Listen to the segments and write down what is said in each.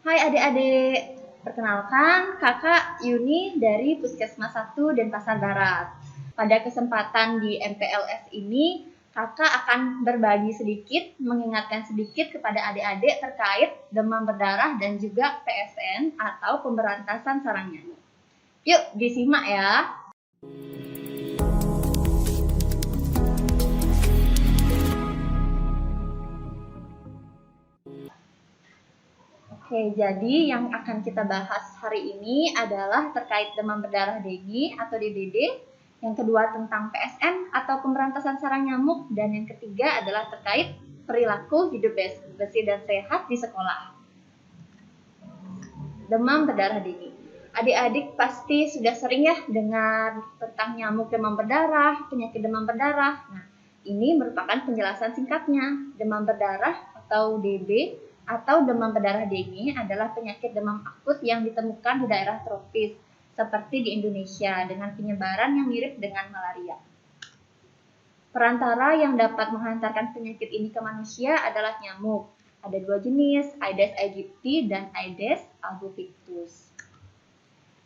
Hai adik-adik, perkenalkan kakak Yuni dari Puskesmas 1 Denpasar Barat. Pada kesempatan di MPLS ini, kakak akan berbagi sedikit, mengingatkan sedikit kepada adik-adik terkait demam berdarah dan juga PSN atau pemberantasan sarang nyamuk. Yuk disimak ya. Oke, jadi yang akan kita bahas hari ini adalah terkait demam berdarah dengue atau DBD, yang kedua tentang PSN atau pemberantasan sarang nyamuk, dan yang ketiga adalah terkait perilaku hidup bersih dan sehat di sekolah. Demam berdarah dengue. Adik-adik pasti sudah sering ya dengar tentang nyamuk demam berdarah, penyakit demam berdarah. Nah, ini merupakan penjelasan singkatnya. Demam berdarah atau DB atau demam berdarah dengue adalah penyakit demam akut yang ditemukan di daerah tropis seperti di Indonesia dengan penyebaran yang mirip dengan malaria. Perantara yang dapat menghantarkan penyakit ini ke manusia adalah nyamuk. Ada dua jenis, Aedes aegypti dan Aedes albopictus.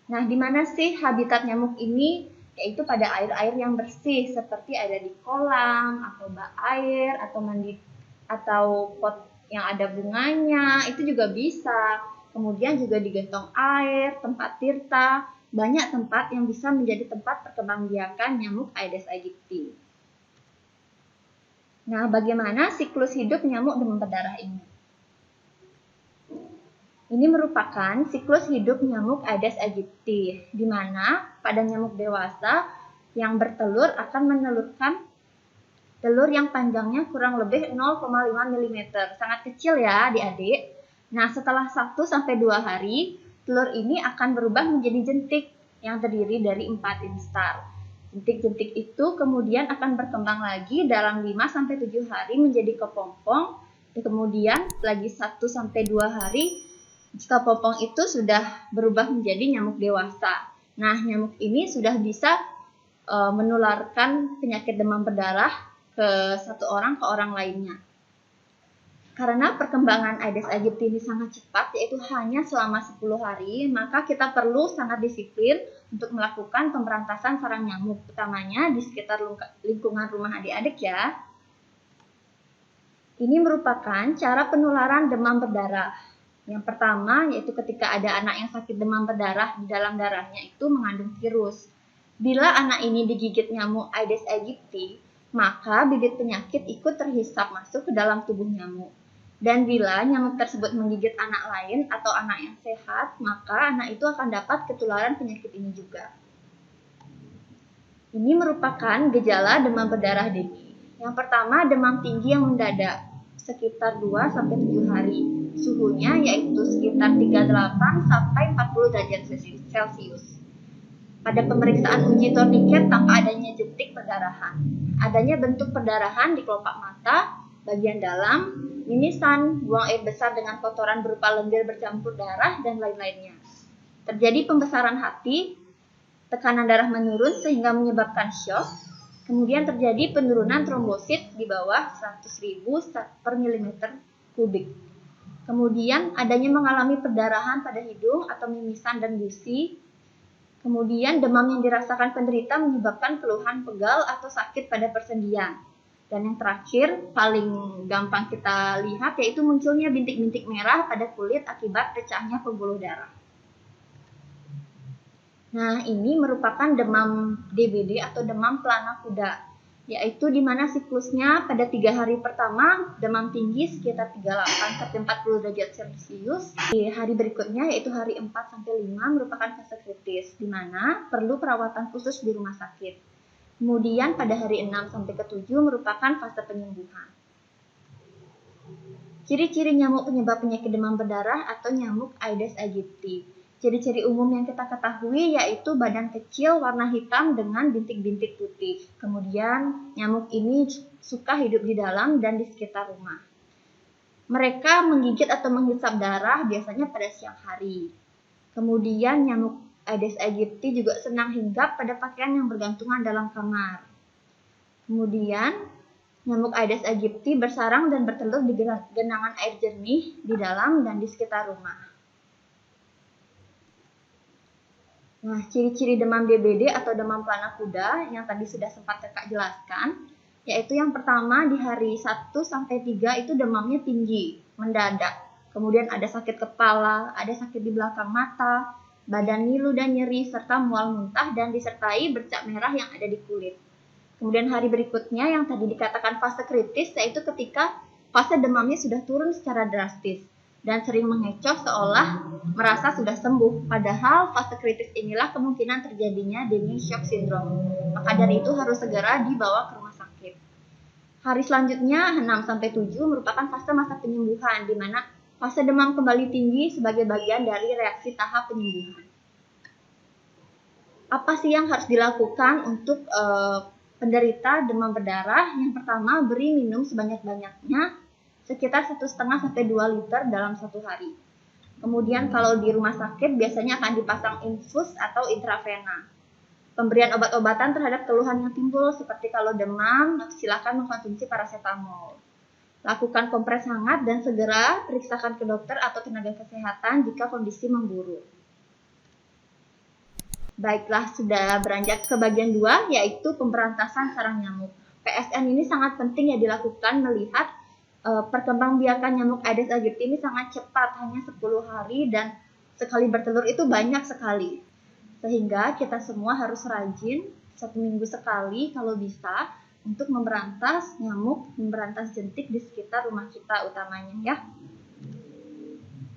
Nah, di mana sih habitat nyamuk ini? Yaitu pada air-air yang bersih seperti ada di kolam atau bak air atau mandi atau pot yang ada bunganya, itu juga bisa. Kemudian juga di gentong air, tempat tirta, banyak tempat yang bisa menjadi tempat perkembangbiakan nyamuk Aedes aegypti. Nah, bagaimana siklus hidup nyamuk demam berdarah ini? Ini merupakan siklus hidup nyamuk Aedes aegypti, di mana pada nyamuk dewasa yang bertelur akan menelurkan telur yang panjangnya kurang lebih 0,5 mm, sangat kecil ya adik-adik. Nah, setelah 1-2 hari, telur ini akan berubah menjadi jentik yang terdiri dari 4 instar. Jentik-jentik itu kemudian akan berkembang lagi dalam 5-7 hari menjadi kepompong, dan kemudian lagi 1-2 hari, kepompong itu sudah berubah menjadi nyamuk dewasa. Nah, nyamuk ini sudah bisa menularkan penyakit demam berdarah ke satu orang ke orang lainnya. Karena perkembangan Aedes aegypti ini sangat cepat, yaitu hanya selama 10 hari, maka kita perlu sangat disiplin untuk melakukan pemberantasan sarang nyamuk, utamanya di sekitar lingkungan rumah adik-adik ya. Ini merupakan cara penularan demam berdarah. Yang pertama yaitu ketika ada anak yang sakit demam berdarah, di dalam darahnya itu mengandung virus. Bila anak ini digigit nyamuk Aedes aegypti, maka bibit penyakit ikut terhisap masuk ke dalam tubuh nyamuk. Dan bila nyamuk tersebut menggigit anak lain atau anak yang sehat, maka anak itu akan dapat ketularan penyakit ini juga. Ini merupakan gejala demam berdarah dengue. Yang pertama, demam tinggi yang mendadak, sekitar 2-7 hari. Suhunya yaitu sekitar 38-40 derajat Celcius. Pada pemeriksaan uji torniket tampak adanya jentik perdarahan. Adanya bentuk perdarahan di kelopak mata, bagian dalam, mimisan, buang air besar dengan kotoran berupa lendir bercampur darah, dan lain-lainnya. Terjadi pembesaran hati, tekanan darah menurun sehingga menyebabkan shock. Kemudian terjadi penurunan trombosit di bawah 100.000 per milimeter kubik. Kemudian adanya mengalami perdarahan pada hidung atau mimisan dan gusi. Kemudian demam yang dirasakan penderita menyebabkan keluhan pegal atau sakit pada persendian. Dan yang terakhir, paling gampang kita lihat yaitu munculnya bintik-bintik merah pada kulit akibat pecahnya pembuluh darah. Nah, ini merupakan demam DBD atau demam pelana kuda, yaitu di mana siklusnya pada 3 hari pertama demam tinggi sekitar 38-40 derajat Celcius. Di hari berikutnya yaitu hari 4-5 merupakan fase kritis, di mana perlu perawatan khusus di rumah sakit. Kemudian pada hari 6-7 merupakan fase penyembuhan. Ciri-ciri nyamuk penyebab penyakit demam berdarah atau nyamuk Aedes aegypti. Ciri-ciri umum yang kita ketahui yaitu badan kecil warna hitam dengan bintik-bintik putih. Kemudian nyamuk ini suka hidup di dalam dan di sekitar rumah. Mereka menggigit atau menghisap darah biasanya pada siang hari. Kemudian nyamuk Aedes aegypti juga senang hinggap pada pakaian yang bergantungan dalam kamar. Kemudian nyamuk Aedes aegypti bersarang dan bertelur di genangan air jernih di dalam dan di sekitar rumah. Nah, ciri-ciri demam DBD atau demam pelana kuda yang tadi sudah sempat Kakak jelaskan, yaitu yang pertama di hari 1-3 itu demamnya tinggi, mendadak. Kemudian ada sakit kepala, ada sakit di belakang mata, badan ngilu dan nyeri, serta mual muntah dan disertai bercak merah yang ada di kulit. Kemudian hari berikutnya yang tadi dikatakan fase kritis, yaitu ketika fase demamnya sudah turun secara drastis dan sering mengecoh seolah merasa sudah sembuh. Padahal fase kritis inilah kemungkinan terjadinya Dengue shock syndrome. Maka dari itu harus segera dibawa ke rumah sakit. Hari selanjutnya 6-7 merupakan fase masa penyembuhan, di mana fase demam kembali tinggi sebagai bagian dari reaksi tahap penyembuhan. Apa sih yang harus dilakukan untuk penderita demam berdarah? Yang pertama, beri minum sebanyak-banyaknya sekitar 1,5-2 liter dalam satu hari. Kemudian kalau di rumah sakit biasanya akan dipasang infus atau intravena. Pemberian obat-obatan terhadap keluhan yang timbul seperti kalau demam, silakan mengkonsumsi paracetamol. Lakukan kompres hangat dan segera periksakan ke dokter atau tenaga kesehatan jika kondisi memburuk. Baiklah, sudah beranjak ke bagian 2, yaitu pemberantasan sarang nyamuk. PSN ini sangat penting ya dilakukan melihat perkembangbiakan nyamuk Aedes aegypti ini sangat cepat, hanya 10 hari dan sekali bertelur itu banyak sekali. Sehingga kita semua harus rajin 1 minggu sekali kalau bisa untuk memberantas nyamuk, memberantas jentik di sekitar rumah kita utamanya ya.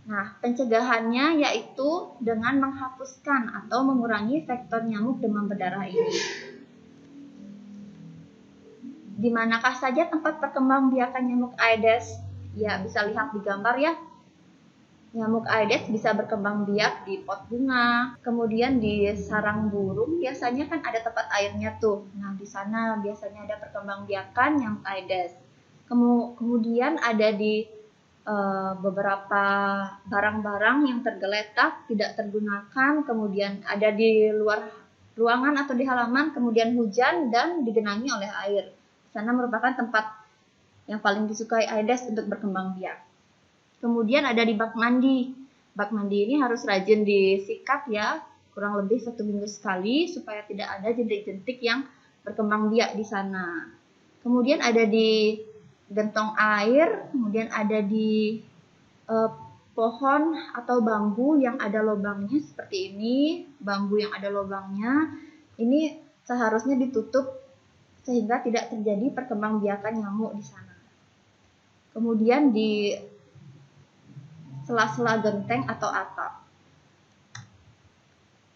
Nah, pencegahannya yaitu dengan menghapuskan atau mengurangi vektor nyamuk demam berdarah ini. Di manakah saja tempat perkembangbiakan nyamuk Aedes? Ya, bisa lihat di gambar ya. Nyamuk Aedes bisa berkembang biak di pot bunga, kemudian di sarang burung biasanya kan ada tempat airnya tuh. Nah, di sana biasanya ada perkembangbiakan nyamuk Aedes. Kemudian ada di beberapa barang-barang yang tergeletak, tidak tergunakan, kemudian ada di luar ruangan atau di halaman, kemudian hujan dan digenangi oleh air. Sana merupakan tempat yang paling disukai Aedes untuk berkembang biak. Kemudian ada di bak mandi. Bak mandi ini harus rajin disikat ya, kurang lebih 1 minggu sekali supaya tidak ada jentik-jentik yang berkembang biak di sana. Kemudian ada di gentong air, kemudian ada di pohon atau bambu yang ada lubangnya seperti ini, bambu yang ada lubangnya, ini seharusnya ditutup sehingga tidak terjadi perkembangbiakan nyamuk di sana. Kemudian di sela-sela genteng atau atap.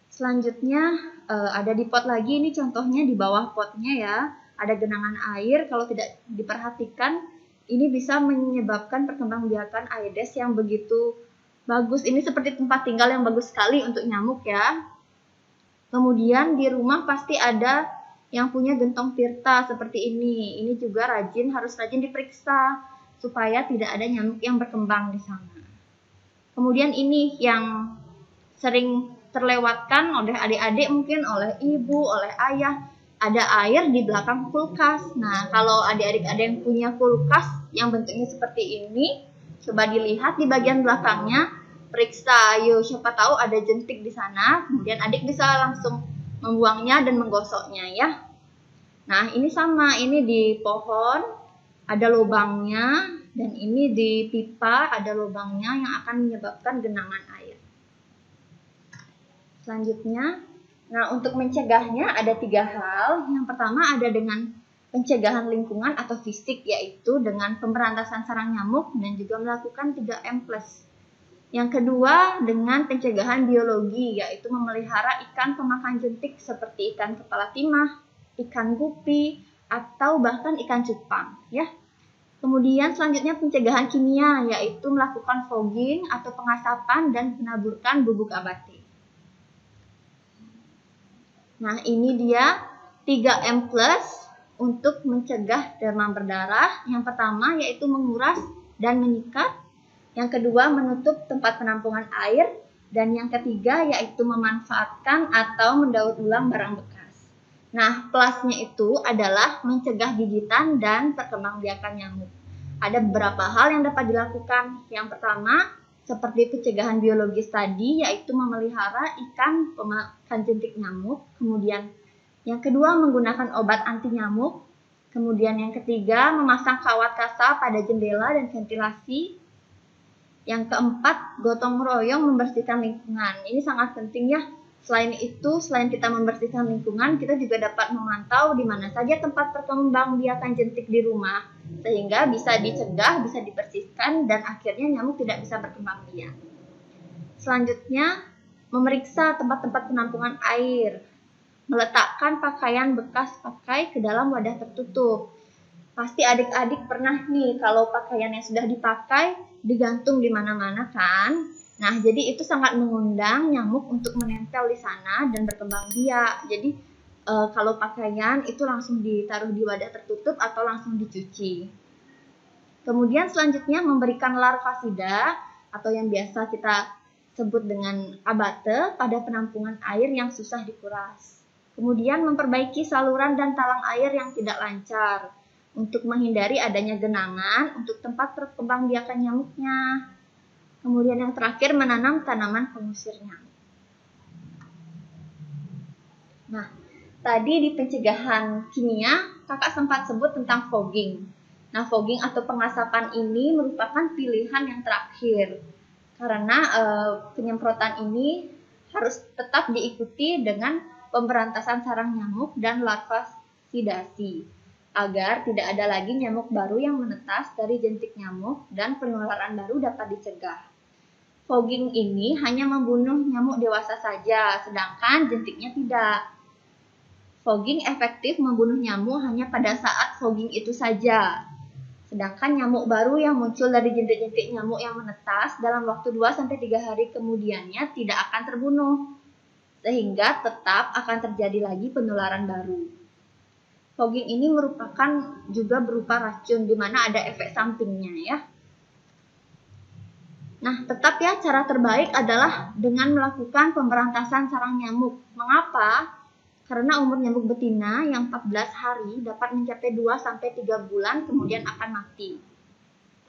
Selanjutnya ada di pot lagi, ini contohnya di bawah potnya ya. Ada genangan air, kalau tidak diperhatikan ini bisa menyebabkan perkembangbiakan Aedes yang begitu bagus. Ini seperti tempat tinggal yang bagus sekali untuk nyamuk ya. Kemudian di rumah pasti ada yang punya gentong tirta seperti ini. Ini juga harus rajin diperiksa supaya tidak ada nyamuk yang berkembang di sana. Kemudian ini yang sering terlewatkan oleh adik-adik, mungkin oleh ibu, oleh ayah, ada air di belakang kulkas. Nah, kalau adik-adik ada yang punya kulkas yang bentuknya seperti ini, coba dilihat di bagian belakangnya, periksa, yuk siapa tahu ada jentik di sana, kemudian adik bisa langsung membuangnya dan menggosoknya ya. Nah, ini sama, ini di pohon ada lubangnya, dan ini di pipa ada lubangnya yang akan menyebabkan genangan air. Selanjutnya, nah untuk mencegahnya ada 3 hal. Yang pertama ada dengan pencegahan lingkungan atau fisik, yaitu dengan pemberantasan sarang nyamuk dan juga melakukan 3M+. Yang kedua dengan pencegahan biologi, yaitu memelihara ikan pemakan jentik seperti ikan kepala timah, ikan gupi, atau bahkan ikan cupang ya. Kemudian selanjutnya pencegahan kimia, yaitu melakukan fogging atau pengasapan dan penaburkan bubuk abati. Nah, ini dia 3M+ untuk mencegah demam berdarah. Yang pertama yaitu menguras dan menyikat. Yang kedua menutup tempat penampungan air. Dan yang ketiga yaitu memanfaatkan atau mendaur ulang barang bekas. Nah, plusnya itu adalah mencegah gigitan dan perkembangbiakan nyamuk. Ada beberapa hal yang dapat dilakukan. Yang pertama, seperti pencegahan biologis tadi, yaitu memelihara ikan pemakan jentik nyamuk. Kemudian yang kedua, menggunakan obat anti nyamuk. Kemudian yang ketiga, memasang kawat kasa pada jendela dan ventilasi. Yang keempat, gotong royong membersihkan lingkungan. Ini sangat penting ya. Selain itu, selain kita membersihkan lingkungan, kita juga dapat memantau di mana saja tempat perkembangbiakan jentik di rumah, sehingga bisa dicegah, bisa dibersihkan, dan akhirnya nyamuk tidak bisa berkembang biak. Selanjutnya, memeriksa tempat-tempat penampungan air, meletakkan pakaian bekas pakai ke dalam wadah tertutup. Pasti adik-adik pernah nih kalau pakaian yang sudah dipakai digantung di mana-mana kan? Nah, jadi itu sangat mengundang nyamuk untuk menempel di sana dan berkembang biak. Jadi kalau pakaian itu langsung ditaruh di wadah tertutup atau langsung dicuci. Kemudian selanjutnya memberikan larvasida atau yang biasa kita sebut dengan abate pada penampungan air yang susah dikuras. Kemudian memperbaiki saluran dan talang air yang tidak lancar untuk menghindari adanya genangan untuk tempat perkembangbiakan nyamuknya. Kemudian yang terakhir, menanam tanaman pengusir nyamuk. Nah, tadi di pencegahan kimia, kakak sempat sebut tentang fogging. Nah, fogging atau pengasapan ini merupakan pilihan yang terakhir. Karena penyemprotan ini harus tetap diikuti dengan pemberantasan sarang nyamuk dan larvasidasi, agar tidak ada lagi nyamuk baru yang menetas dari jentik nyamuk dan penularan baru dapat dicegah. Fogging ini hanya membunuh nyamuk dewasa saja, sedangkan jentiknya tidak. Fogging efektif membunuh nyamuk hanya pada saat fogging itu saja. Sedangkan nyamuk baru yang muncul dari jentik-jentik nyamuk yang menetas dalam waktu 2-3 hari kemudiannya tidak akan terbunuh, sehingga tetap akan terjadi lagi penularan baru. Fogging ini merupakan juga berupa racun, di mana ada efek sampingnya ya. Nah, tetap ya, cara terbaik adalah dengan melakukan pemberantasan sarang nyamuk. Mengapa? Karena umur nyamuk betina yang 14 hari dapat mencapai 2-3 bulan kemudian akan mati.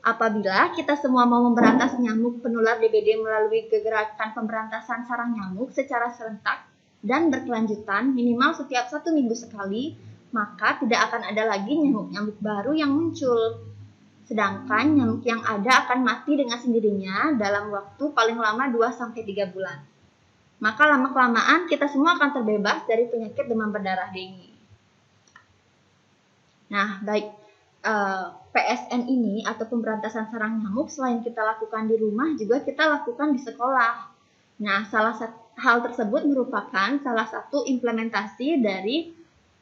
Apabila kita semua mau memberantas nyamuk penular DBD melalui gerakan pemberantasan sarang nyamuk secara serentak dan berkelanjutan minimal setiap 1 minggu sekali, maka tidak akan ada lagi nyamuk-nyamuk baru yang muncul. Sedangkan nyamuk yang ada akan mati dengan sendirinya dalam waktu paling lama 2-3 bulan. Maka lama-kelamaan kita semua akan terbebas dari penyakit demam berdarah dengue. Nah, baik PSN ini atau pemberantasan sarang nyamuk selain kita lakukan di rumah juga kita lakukan di sekolah. Nah, hal tersebut merupakan salah satu implementasi dari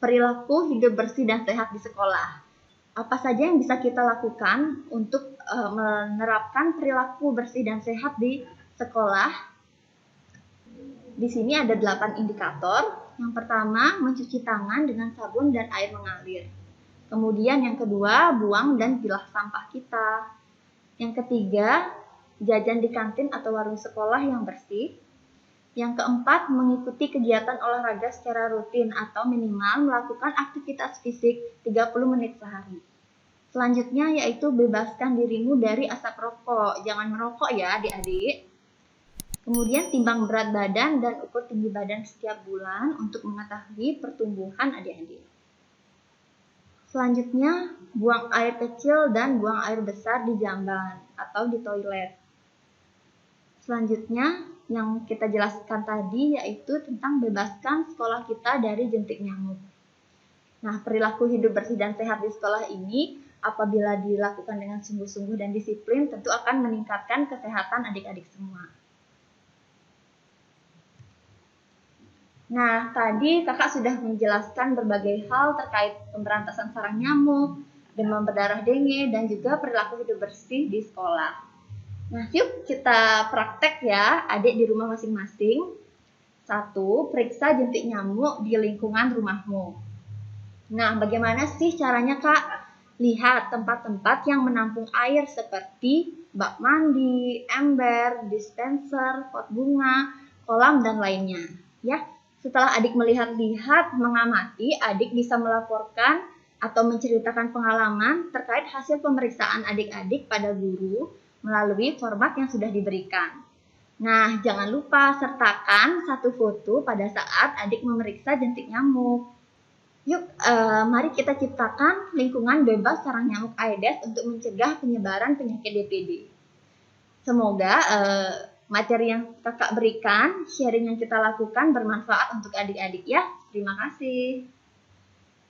perilaku hidup bersih dan sehat di sekolah. Apa saja yang bisa kita lakukan untuk menerapkan perilaku bersih dan sehat di sekolah? Di sini ada 8 indikator. Yang pertama, mencuci tangan dengan sabun dan air mengalir. Kemudian yang kedua, buang dan pilah sampah kita. Yang ketiga, jajan di kantin atau warung sekolah yang bersih. Yang keempat, mengikuti kegiatan olahraga secara rutin atau minimal melakukan aktivitas fisik 30 menit sehari. Selanjutnya yaitu bebaskan dirimu dari asap rokok. Jangan merokok ya adik-adik. Kemudian timbang berat badan dan ukur tinggi badan setiap bulan untuk mengetahui pertumbuhan adik-adik. Selanjutnya, buang air kecil dan buang air besar di jamban atau di toilet. Selanjutnya, yang kita jelaskan tadi yaitu tentang bebaskan sekolah kita dari jentik nyamuk. Nah, perilaku hidup bersih dan sehat di sekolah ini apabila dilakukan dengan sungguh-sungguh dan disiplin tentu akan meningkatkan kesehatan adik-adik semua. Nah, tadi kakak sudah menjelaskan berbagai hal terkait pemberantasan sarang nyamuk, demam berdarah dengue, dan juga perilaku hidup bersih di sekolah. Nah, yuk kita praktek ya, adik di rumah masing-masing. 1. Periksa jentik nyamuk di lingkungan rumahmu. Nah, bagaimana sih caranya, Kak? Lihat tempat-tempat yang menampung air seperti bak mandi, ember, dispenser, pot bunga, kolam, dan lainnya. Ya, setelah adik melihat-lihat, mengamati, adik bisa melaporkan atau menceritakan pengalaman terkait hasil pemeriksaan adik-adik pada guru melalui format yang sudah diberikan. Nah, jangan lupa sertakan satu foto pada saat adik memeriksa jentik nyamuk. Yuk, mari kita ciptakan lingkungan bebas sarang nyamuk Aedes untuk mencegah penyebaran penyakit DPD. Semoga materi yang kakak berikan, sharing yang kita lakukan bermanfaat untuk adik-adik ya. Terima kasih.